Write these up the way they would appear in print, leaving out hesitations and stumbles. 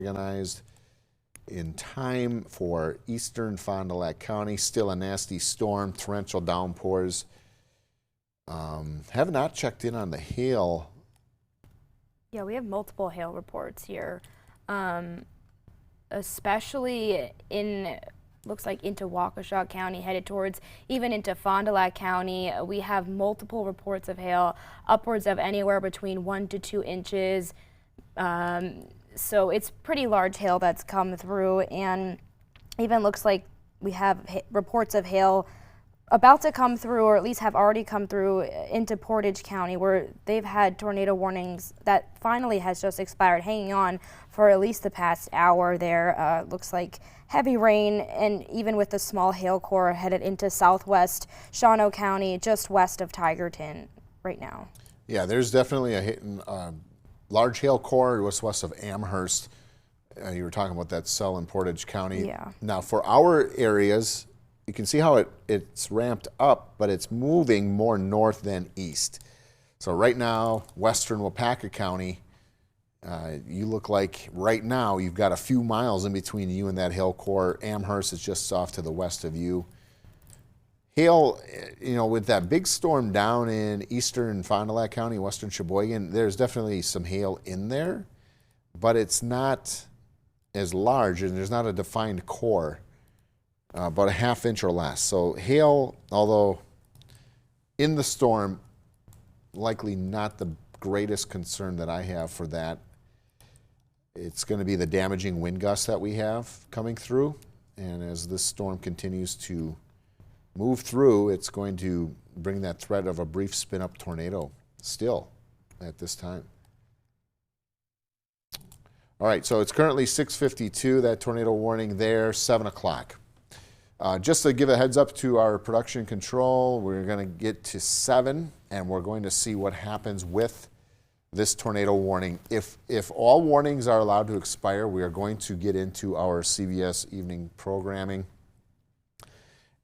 organized in time for eastern Fond du Lac County. Still a nasty storm, torrential downpours. Have not checked in on the hail. Yeah, we have multiple hail reports here, especially in, looks like into Waukesha County, headed towards even into Fond du Lac County. We have multiple reports of hail, upwards of anywhere between 1 to 2 inches. So it's pretty large hail that's come through, and even looks like we have reports of hail about to come through, or at least have already come through into Portage County, where they've had tornado warnings that finally has just expired, hanging on for at least the past hour there. Looks like heavy rain, and even with the small hail core headed into southwest Shawano County, just west of Tigerton right now. Yeah, there's definitely a large hail core west of Amherst. You were talking about that cell in Portage County. Yeah. Now for our areas, you can see how it's ramped up, but it's moving more north than east. So right now, western Wapaka County, you look like right now you've got a few miles in between you and that hail core. Amherst is just off to the west of you. Hail, you know, with that big storm down in eastern Fond du Lac County, western Sheboygan, there's definitely some hail in there, but it's not as large and there's not a defined core. About a ½ inch or less. So hail, although in the storm, likely not the greatest concern that I have for that. It's going to be the damaging wind gusts that we have coming through. And as this storm continues to move through, it's going to bring that threat of a brief spin-up tornado still at this time. All right, so it's currently 6:52, that tornado warning there, 7 o'clock. Just to give a heads up to our production control, we're going to get to 7 and we're going to see what happens with this tornado warning. If all warnings are allowed to expire, we are going to get into our CBS evening programming.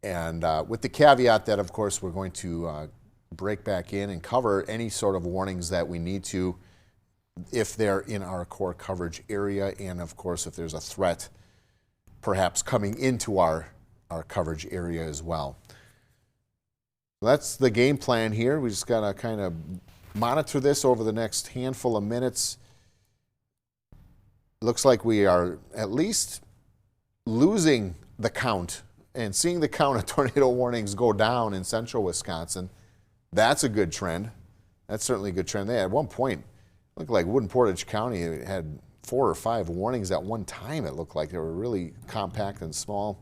And with the caveat that, of course, we're going to break back in and cover any sort of warnings that we need to if they're in our core coverage area, and of course if there's a threat perhaps coming into our coverage area as well. That's the game plan here. We just got to kind of monitor this over the next handful of minutes. Looks like we are at least losing the count and seeing the count of tornado warnings go down in central Wisconsin. That's a good trend. That's certainly a good trend. They at one point looked like Wood and Portage County had 4 or 5 warnings at one time. It looked like they were really compact and small.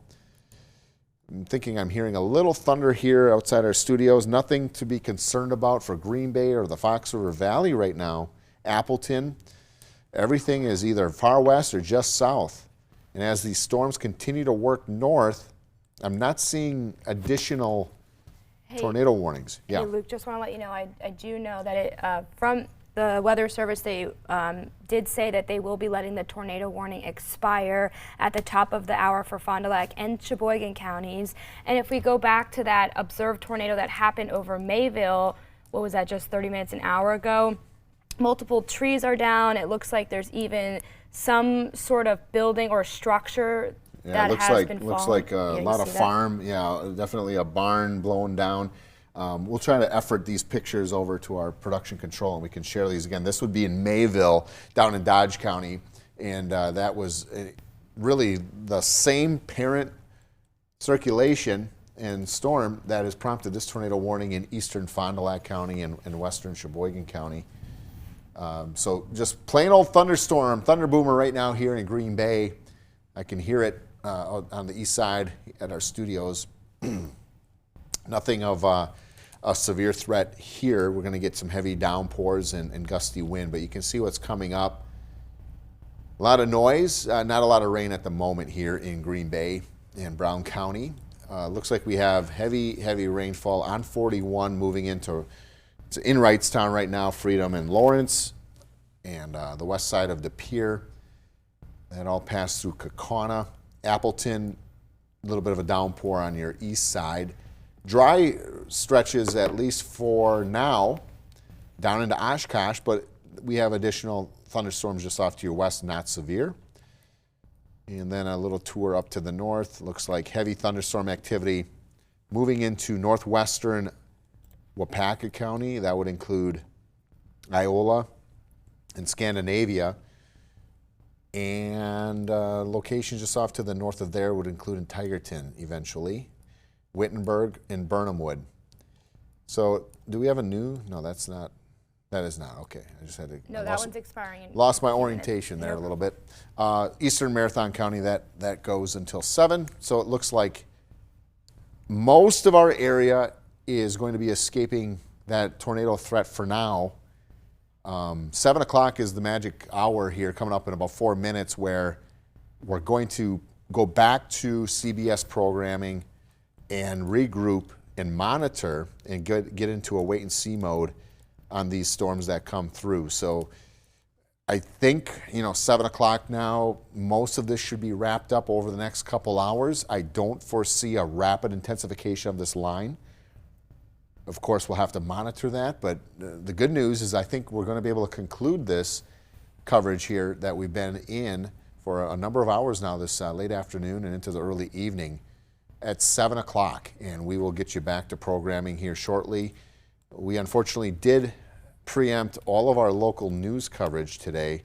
I'm thinking I'm hearing a little thunder here outside our studios. Nothing to be concerned about for Green Bay or the Fox River Valley right now. Appleton, everything is either far west or just south. And as these storms continue to work north, I'm not seeing additional tornado warnings. Yeah. Hey, Luke, just want to let you know, I do know that from the Weather Service, they did say that they will be letting the tornado warning expire at the top of the hour for Fond du Lac and Sheboygan counties. And if we go back to that observed tornado that happened over Mayville, what was that, just 30 minutes, an hour ago? Multiple trees are down. It looks like there's even some sort of building or structure that has been falling. Looks like a lot of farm. Yeah, definitely a barn blown down. We'll try to effort these pictures over to our production control and we can share these again. This would be in Mayville down in Dodge County, and that was really the same parent circulation and storm that has prompted this tornado warning in eastern Fond du Lac County and western Sheboygan County. So just plain old thunderstorm, thunder boomer right now here in Green Bay. I can hear it on the east side at our studios. Nothing of a severe threat here. We're going to get some heavy downpours and gusty wind, but you can see what's coming up. A lot of noise, not a lot of rain at the moment here in Green Bay and Brown County. Looks like we have heavy rainfall on 41 moving into in Wrightstown right now, Freedom and Lawrence, and the west side of De Pere. That all passed through Kaukauna. Appleton, a little bit of a downpour on your east side. Dry stretches, at least for now, down into Oshkosh, but we have additional thunderstorms just off to your west, not severe. And then a little tour up to the north. Looks like heavy thunderstorm activity moving into northwestern Wapaka County. That would include Iola and Scandinavia. And locations just off to the north of there would include in Tigerton eventually, Wittenberg and Burnhamwood. So do we have a new? No, that's not. That is not. Okay. I just had to. No, that one's expiring in Lost my 2 minutes. orientation there a little bit. Eastern Marathon County, that goes until 7. So it looks like most of our area is going to be escaping that tornado threat for now. 7 o'clock is the magic hour here, coming up in about 4 minutes, where we're going to go back to CBS programming and regroup and monitor and get into a wait and see mode on these storms that come through. So I think, 7 o'clock now, most of this should be wrapped up over the next couple hours. I don't foresee a rapid intensification of this line. Of course, we'll have to monitor that, but the good news is I think we're going to be able to conclude this coverage here that we've been in for a number of hours now this late afternoon and into the early evening at 7 o'clock, and we will get you back to programming here shortly. We unfortunately did preempt all of our local news coverage today,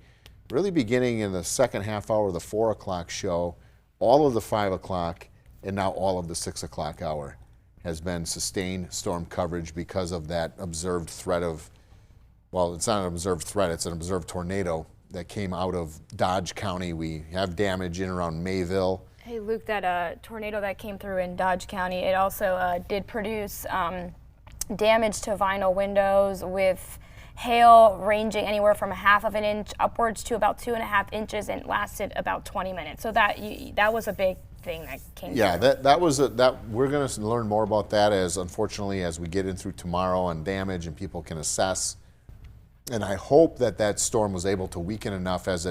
really beginning in the second half hour of the 4 o'clock show, all of the 5 o'clock, and now all of the 6 o'clock hour has been sustained storm coverage because of that observed threat of, well, it's not an observed threat, it's an observed tornado that came out of Dodge County. We have damage in around Mayville. Hey, Luke, that tornado that came through in Dodge County, it also did produce damage to vinyl windows with hail ranging anywhere from 1/2 of an inch upwards to about 2.5 inches, and lasted about 20 minutes. So that was a big thing that came Yeah, through. that was we're going to learn more about that unfortunately as we get in through tomorrow on damage and people can assess. And I hope that storm was able to weaken enough as it